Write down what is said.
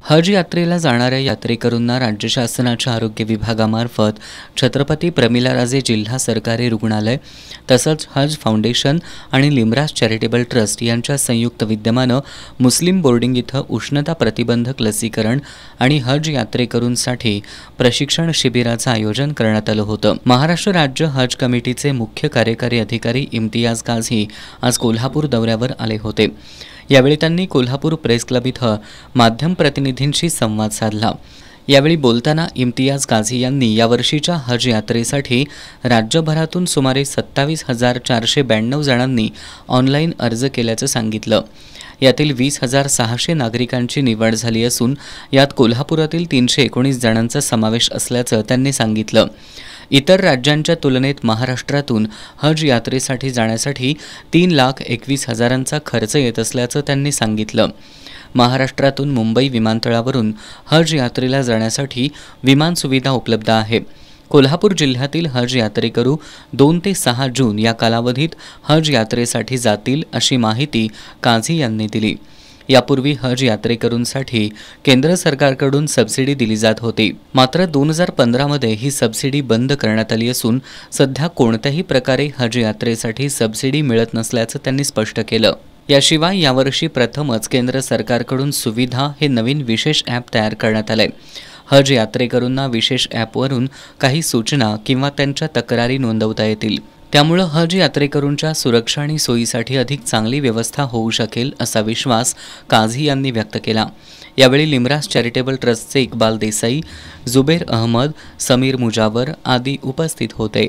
हज यात्रेला जाणाऱ्या यात्रेकरूंना राज्य शासनाच्या आरोग्य विभागामार्फत छत्रपती प्रमिलाराजे जिल्हा सरकारी रुग्णालय तसंच हज फाउंडेशन आणि लिमराज चॅरिटेबल ट्रस्ट यांच्या संयुक्त विद्यमानं मुस्लिम बोर्डिंग इथं उष्णता प्रतिबंधक लसीकरण आणि हज यात्रेकरूंसाठी प्रशिक्षण शिबिराचं आयोजन करण्यात आलं होतं। महाराष्ट्र राज्य हज कमिटीचे मुख्य कार्यकारी अधिकारी इम्तियाज काझी आज कोल्हापूर दौऱ्यावर आले होते। यावेळी त्यांनी कोल्हापूर प्रेस क्लब इथं माध्यम प्रतिनिधींशी संवाद साधला। यावेळी बोलताना इम्तियाज काझी यांनी यावर्षीच्या हज यात्रेसाठी राज्यभरातून सुमारे 27,492 जणांनी ऑनलाईन अर्ज केल्याचं सांगितलं। यातील 20,600 नागरिकांची निवड झाली असून यात कोल्हापुरातील 319 जणांचा समावेश असल्याचं त्यांनी सांगितलं। इतर राज्यांच्या तुलनेत महाराष्ट्रातून हज यात्रेसाठी जाण्यासाठी 3,21,000चा खर्च येत असल्याचं त्यांनी सांगितलं। महाराष्ट्रातून मुंबई विमानतळावरून हज यात्रेला जाण्यासाठी विमान सुविधा उपलब्ध आहे। कोल्हापूर जिल्ह्यातील हज यात्रेकरू 2 ते 6 जून या कालावधीत हज यात्रेसाठी जातील अशी माहिती काझी यांनी दिली। यापूर्वी हज यात्रेकरूंसाठी केंद्र सरकारकडून सबसिडी दिली जात होती, मात्र 2015 मध्ये ही सबसिडी बंद करण्यात आली असून सध्या कोणत्याही प्रकारे हज यात्रेसाठी सबसिडी मिळत नसल्याचं त्यांनी स्पष्ट केलं। याशिवाय यावर्षी प्रथमच केंद्र सरकारकडून सुविधा हे नवीन विशेष ॲप तयार करण्यात आले। हज यात्रेकरूंना विशेष ॲपवरून काही सूचना किंवा त्यांच्या तक्रारी नोंदवता येतील। त्यामुळे हज यात्रेकरूंच्या सुरक्षा आणि सोयीसाठी अधिक चांगली व्यवस्था होऊ शकेल असा विश्वास काझी यांनी व्यक्त केला। यावेळी लिमराज चॅरिटेबल ट्रस्टचे इक्बाल देसाई, जुबेर अहमद, समीर मुजावर आदी उपस्थित होते।